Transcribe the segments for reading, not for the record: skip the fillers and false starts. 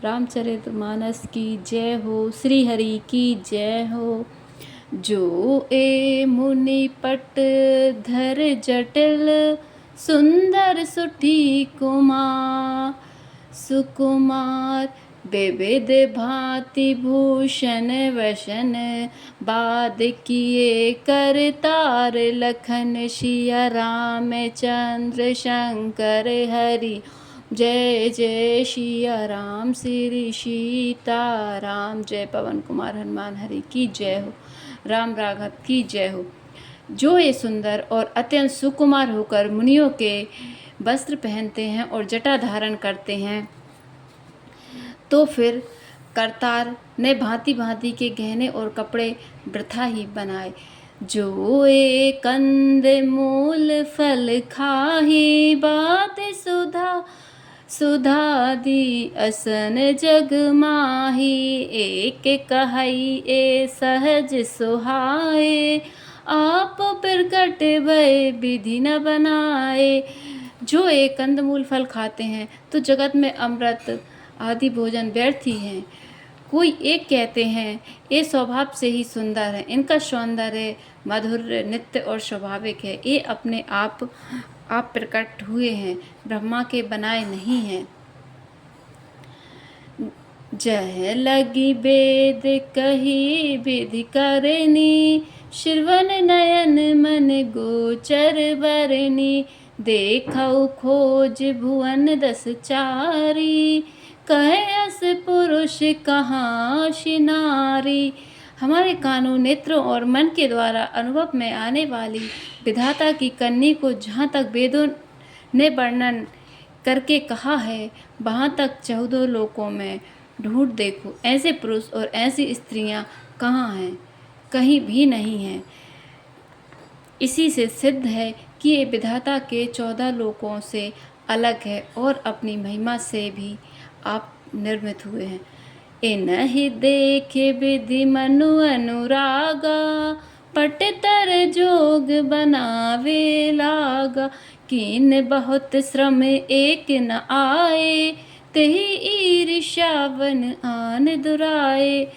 रामचरितमानस की जय हो, श्री हरि की जय हो। जो ए मुनि पट धर जटिल, सुंदर सुठी कुमार, सुकुमार विविध भांति भूषण वसन, बाद किए करतार लखन, सिया राम चंद्र शंकर हरि, जय जय सिया राम श्री सीताराम। जय पवन कुमार हनुमान हरि की जय हो, राम राघव की जय हो। जो ये सुंदर और अत्यंत सुकुमार होकर मुनियों के वस्त्र पहनते हैं और जटा धारण करते हैं, तो फिर करतार ने भांति भांति के गहने और कपड़े वृथा ही बनाए। जो ए कंद मूल फल खाही, बात सुधा सुधा दी असन जग माही, एक कहई ए सहज सुहाए, आप प्रकट भय विधि न बनाए। जो एक कंदमूल फल खाते हैं तो जगत में अमृत आदि भोजन व्यर्थ ही हैं। कोई एक कहते हैं ये स्वभाव से ही सुंदर है, इनका सौंदर्य माधुर्य नित्य और स्वाभाविक है, ये अपने आप प्रकट हुए हैं, ब्रह्मा के बनाए नहीं हैं। जह लगी वेद कही विधि करनी, श्रवण नयन मन गोचर बरनी, देखौ खोज भुवन दस चारी, कहे अस पुरुष कहाँ नारी। हमारे कानों नेत्रों और मन के द्वारा अनुभव में आने वाली विधाता की करनी को जहाँ तक वेदों ने वर्णन करके कहा है, वहाँ तक 14 लोकों में ढूंढ देखो, ऐसे पुरुष और ऐसी स्त्रियां कहाँ हैं? कहीं भी नहीं हैं। इसी से सिद्ध है कि ये विधाता के 14 लोकों से अलग है और अपनी महिमा से भी आप निर्मित हुए हैं। इनहि देखे विधि मनु अनुरागा, पटतर जोग बनावे लागा, किन बहुत श्रम एक न आए, तेहि ईर्ष्यावन आन दुराए।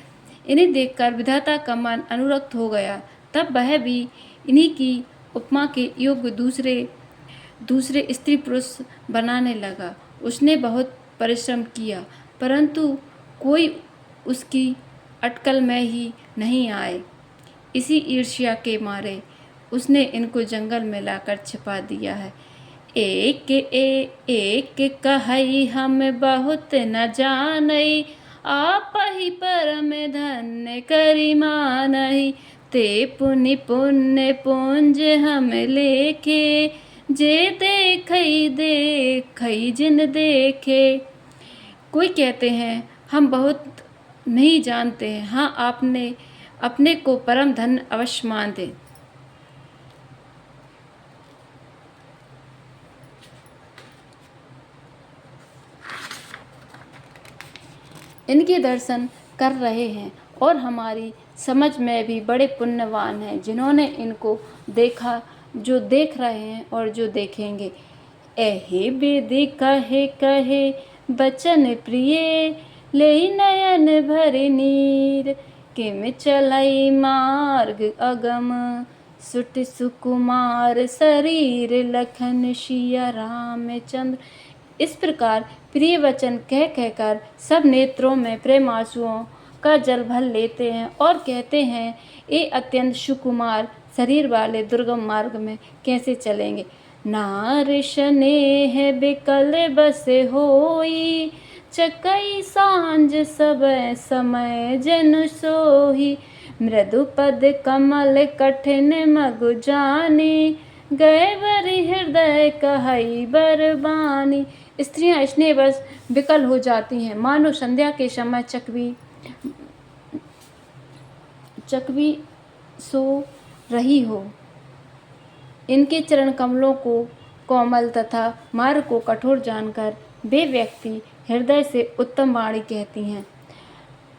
इन्हें देखकर विधाता का मन अनुरक्त हो गया, तब वह भी इन्हीं की उपमा के योग्य दूसरे स्त्री पुरुष बनाने लगा। उसने बहुत परिश्रम किया, परंतु कोई उसकी अटकल में ही नहीं आए। इसी ईर्ष्या के मारे उसने इनको जंगल में लाकर छिपा दिया है। एक कहई हम बहुत न जानई, आप ही परम धन्य करी मानई, ते पुनि पुण्य पुंज हम लेखे, जे देखई जिन देखे। कोई कहते हैं हम बहुत नहीं जानते हैं, हाँ आपने अपने को परम धन्य अवश्य मानते। इनके दर्शन कर रहे हैं और हमारी समझ में भी बड़े पुण्यवान हैं, जिन्होंने इनको देखा, जो देख रहे हैं और जो देखेंगे। एहि विधि कहे कहे बचन प्रिय, ले नयन भरि नीर, किम चलई मार्ग अगम, सुट सुकुमार शरीर लखन, सिया रामचंद्र। इस प्रकार प्रिय वचन कह कहकर सब नेत्रों में प्रेम आंसुओं का जल भर लेते हैं और कहते हैं, ये अत्यंत सुकुमार शरीर वाले दुर्गम मार्ग में कैसे चलेंगे। नार स्नेह बिकल बस होई, चकई सांझ सब समय जन सोही, मृदु पद कमल कठिन मगु जानी, गए बरि हृदय कहई बरबानी। स्त्रियां स्नेहवश विकल हो जाती हैं, मानो संध्या के समय चकवी सो रही हो। इनके चरण कमलों को कोमल तथा मार्ग को कठोर जानकर वे व्यक्ति हृदय से उत्तम वाणी कहती हैं।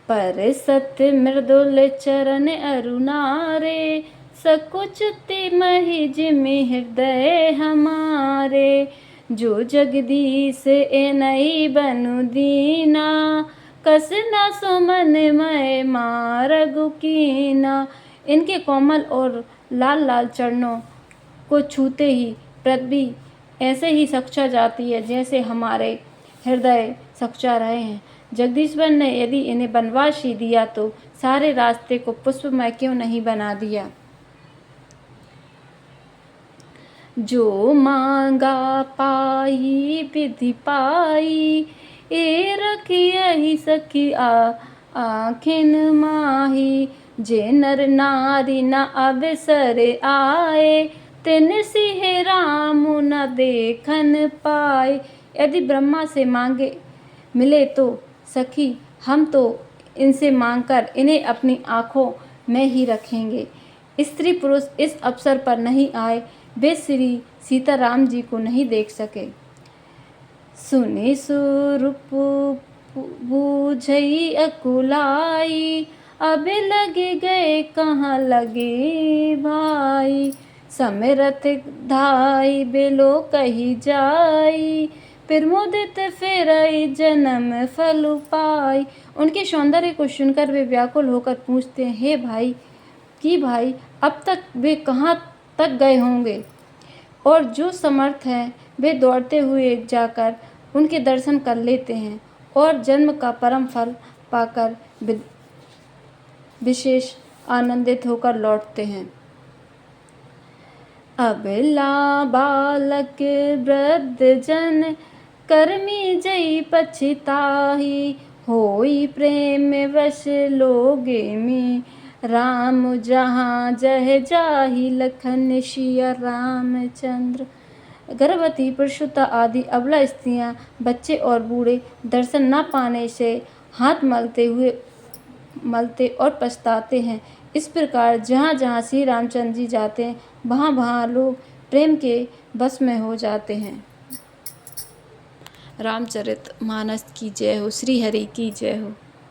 पर सत्य मृदुल चरण अरुणारे, सकुचति महि जिमि हृदय हमारे, जो जगदीश ए नई बनु दीना, कसना सुमन मय मारगु कीना। इनके कोमल और लाल लाल चरणों को छूते ही पृथ्वी ऐसे ही सकुचा जाती है जैसे हमारे हृदय सकुचा रहे हैं। जगदीश्वर ने यदि इन्हें वनवास ही दिया तो सारे रास्ते को पुष्पमय क्यों नहीं बना दिया। जो मांगा पाई विधि पाई, ए रखी यही सखी आखिन माही। जे नर नारी न अवसर आए, तिन सिंह राम न देखन पाए। यदि ब्रह्मा से मांगे मिले तो सखी हम तो इनसे मांगकर इन्हें अपनी आँखों में ही रखेंगे। स्त्री पुरुष इस अवसर पर नहीं आए, वे श्री सीताराम जी को नहीं देख सके। सुनि स्वरूप बूझई अकुलाई, अब लगे गए कहाँ लगे भाई। समरथ धाई बेलो कही जाई, प्रमोदित फेरई जन्म फल पाई। उनके सौंदर्य को सुनकर वे व्याकुल होकर पूछते हैं, हे भाई कि भाई अब तक वे कहाँ तक गए होंगे। और जो समर्थ हैं वे दौड़ते हुए जाकर उनके दर्शन कर लेते हैं और जन्म का परम फल पाकर विशेष आनंदित होकर लौटते हैं। अबला बालक वृद्ध जन, कर्मी जई पछताही। होई प्रेम वश लोगे में, राम जहाँ जह जाही। लखन सिया रामचंद्र। गर्भवती प्रसूता आदि अबला स्त्रियां, बच्चे और बूढ़े दर्शन न पाने से हाथ मलते और पछताते हैं। इस प्रकार जहाँ जहाँ श्री रामचंद्र जी जाते हैं वहाँ वहाँ लोग प्रेम के बस में हो जाते हैं। रामचरित मानस की जय हो। श्री हरि की जय हो।